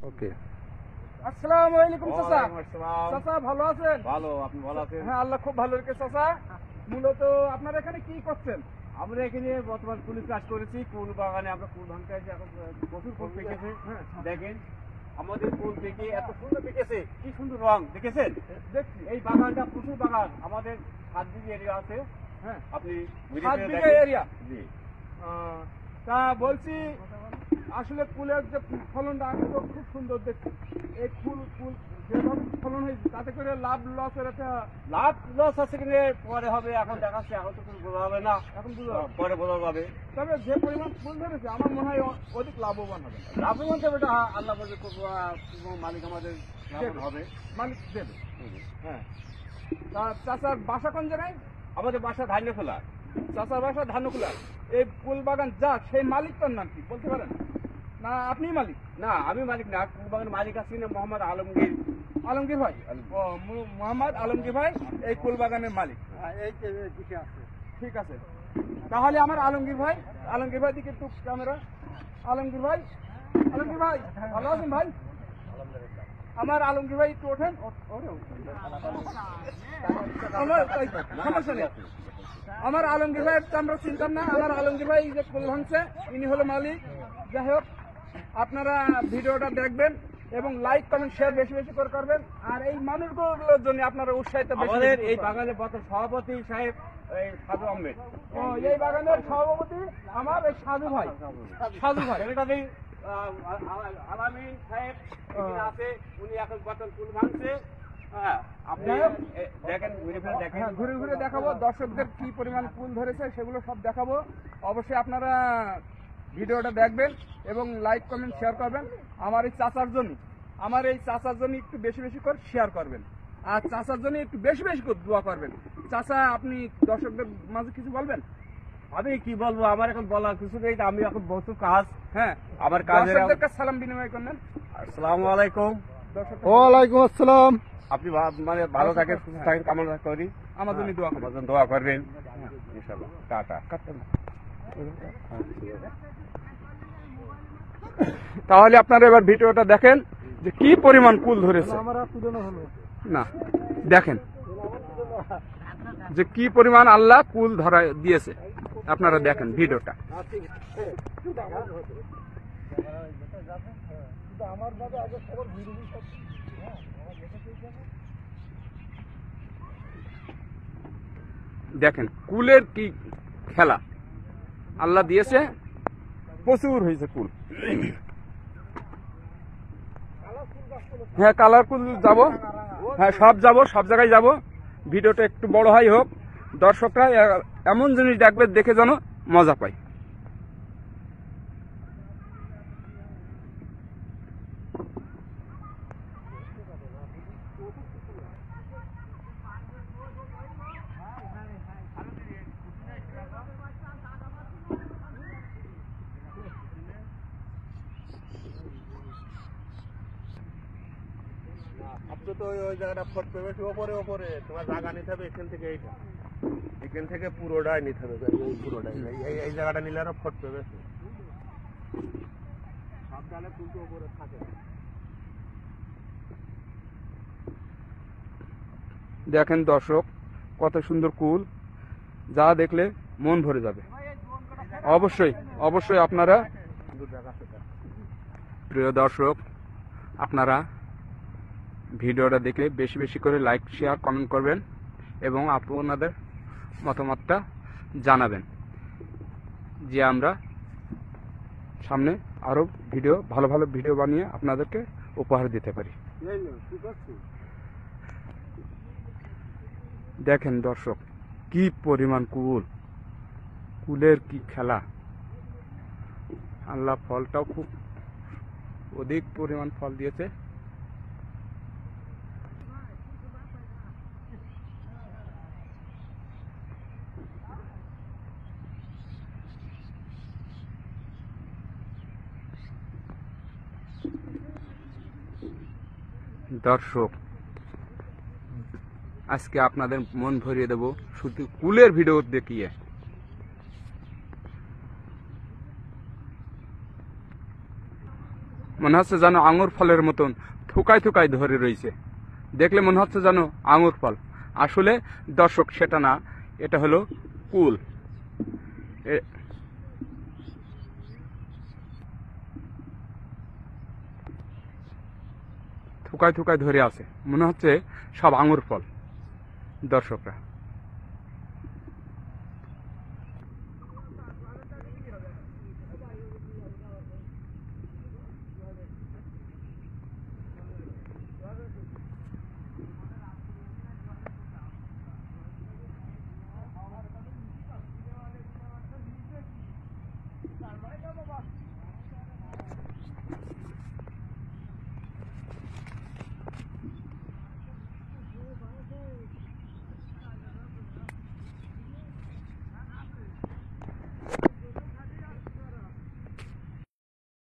ওকে। আসসালামু আলাইকুম চাচা। ওয়ালাইকুম আসসালাম। চাচা ভালো আছেন? ভালো, আপনি ভালো আছেন? হ্যাঁ, আল্লাহ খুব ভালো রেখে চাচা। মূলত আপনারা এখানে কি করছেন? আমরা এখানে বর্তমান কুলের চাষ করেছি। কুল বাগানে আমরা কুল ভাঙতে আছি, এখন প্রচুর কুল পেকেছে। দেখেন আমাদের কুল থেকে এত সুন্দর পেকেছে, কি সুন্দর রং দেখেছেন? দেখছি। এই বাগানটা প্রচুর বাগান, আমাদের 7 বিঘা এরিয়া আছে। হ্যাঁ, আপনি 7 বিঘা এরিয়া। জি। তা বলছি আসলে কুলের যে ফলনটা আমি তো খুব সুন্দর দেখছি। এই কুল যেভাবে ফলন হয়েছে তাতে করে লাভ লসের একটা লাভ লস আছে কিনে পরে হবে, এখন দেখাচ্ছে, এখন তো কিছু বোঝা যাবে না, এখন বুঝতে পারছি। পরে বোঝা যাবে। তবে যে পরিমাণ ফুল ধরেছে আমার মনে হয় অধিক লাভবান হবে। লাভবান দেবে এটা আল্লাহ বলছে, মালিক আমাদের লাভবান হবে। মালিক দেবে। হ্যাঁ, তা চাচার বাসা কোন জায়গায়? আমাদের বাসা ধান্য খোলা। চাচার বাসা ধানুকুলা। এই ফুল বাগান যা সেই মালিকটার নাম কি বলতে পারেন? না আপনি মালিক? না, আমি মালিক না, কুল বাগানের মালিক আছি না মোহাম্মদ আলমগীর। আলমগীর ভাই। ও, মোহাম্মদ আলমগীর ভাই এই ফুল বাগানের মালিক। ঠিক আছে, তাহলে আমার আলমগীর ভাই দিকে একটু ক্যামেরা। আলমগীর ভাই ভালো আছেন ভাই? আমার আলমগীর ভাই একটু ওঠেন। সমস্যা নেই। আমার আলমগীর ভাই আমরা চিনতাম না। আমার আলমগীর ভাই যে ফুল ভাঙছে ইনি হলো মালিক। যাই হোক, আপনারা ভিডিওটা দেখবেন এবং লাইক কমেন্ট শেয়ার বেশি বেশি করে করবেন। আর এই মানুষগুলোর জন্য আপনারা উৎসাহিত আমাদের এই বাগানের সভাপতি সাহেব সাধু আহমেদ। ও, এই বাগানের সভাপতি আমার এই সাধু ভাই। সেক্রেটারি আলামিন সাহেব এখানে আছে, উনি এখন বর্তমান ফুল ভাঙছে। হ্যাঁ, আপনি দেখেন, ঘুরে ফিরে দেখেন। হ্যাঁ, ঘুরে ঘুরে দেখাবো দর্শকদের কি পরিমাণ ফুল ধরেছে সেগুলো সব দেখাবো। অবশ্যই আপনারা ভিডিওটা দেখবেন এবং লাইক কমেন্ট শেয়ার করবেন। আমার এই চাচার জন্য একটু বেশি বেশি করে শেয়ার করবেন। আর চাচার জন্য একটু বেশি বেশি করে দোয়া করবেন। চাচা, আপনি দর্শকদের মাঝে কিছু বলবেন? আমি কি বলবো, আমার এখন বলার কিছু নেই, আমি এখন বহু কাজ। হ্যাঁ, আমার কাজের দর্শকদেরকে সালাম বিনিময় করলেন। আসসালামু আলাইকুম। দর্শক ওয়ালাইকুম আসসালাম। আপনি মানে ভালো থাকেন, সুস্থ থাকেন কামনা করি। আমার জন্য দোয়া করবেন। আমার জন্য দোয়া করবেন, ইনশাআল্লাহ। টাটা। তাহলে আপনারা এবার ভিডিওটা দেখেন যে কি পরিমাণ কুল ধরেছে। না, দেখেন যে কি পরিমাণ আল্লাহ কুল ধরা দিয়েছে। আপনারা দেখেন ভিডিওটা। দেখেন কুলের কি খেলা আল্লাহ দিয়েছে, প্রচুর হয়েছে কুল। হ্যাঁ, কালার কুল যাবো। হ্যাঁ, সব জায়গায় যাব। ভিডিওটা একটু বড় হয় হোক, দর্শকরা এমন জিনিস দেখবে, দেখে যেন মজা পায়। আপনি তো ওই জায়গাটা ফট পেবে ওপরে তোমার জায়গা নিতে হবে এখান থেকে, এখান থেকে পুরোটাই নিতে হবে, এই পুরোটাই। এই জায়গাটা নিলে আরো ফট পেবে। সব ডালে কিন্তু ওপরে থাকে। দেখেন দর্শক, কত সুন্দর কুল, যা দেখলে মন ভরে যাবে। অবশ্যই আপনারা প্রিয় দর্শক, আপনারা ভিডিওটা দেখলে বেশি বেশি করে লাইক শেয়ার কমেন্ট করবেন এবং আপনাদের মতামতটা জানাবেন, যে আমরা সামনে আরো ভালো ভালো ভিডিও বানিয়ে আপনাদেরকে উপহার দিতে পারি। দেখেন দর্শক, কি পরিমাণ কুলের কি খেলা। আল্লাহ ফলটাও খুব অধিক পরিমাণ ফল দিয়েছে। দর্শক, আজকে আপনাদের মন ভরিয়ে দেব শুধু কুলের ভিডিও দেখিয়ে। মনে হচ্ছে যেন আঙুর ফলের মতন থুকায় থুকায় ধরে রয়েছে। দেখলে মনে হচ্ছে যেন আঙুর ফল, আসলে দর্শক সেটা না, এটা হলো কুল। থুকায় থুকায় ধরে আছে, মনে হচ্ছে সব আঙুর ফল দর্শকরা।